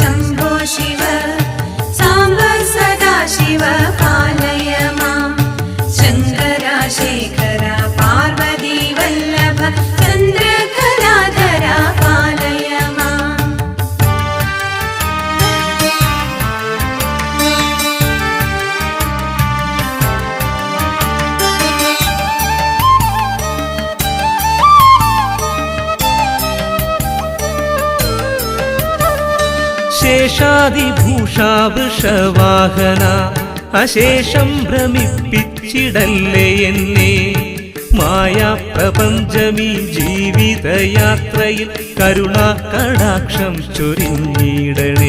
शम्भो शिव साम्ब सदा शिव पालय मां शङ्करा शेखरा पार्वती वल्लभ चन्द्रकलाधरा पालय मां ശേഷാദിഭൂഷാ വൃഷവാഹന അശേഷം ഭ്രമിപ്പിച്ചിടല്ലേ എന്നെ മായാപ്രപഞ്ചമീ ജീവിതയാത്രയിൽ കരുണാകടാക്ഷം ചൊരിഞ്ഞിടണേ.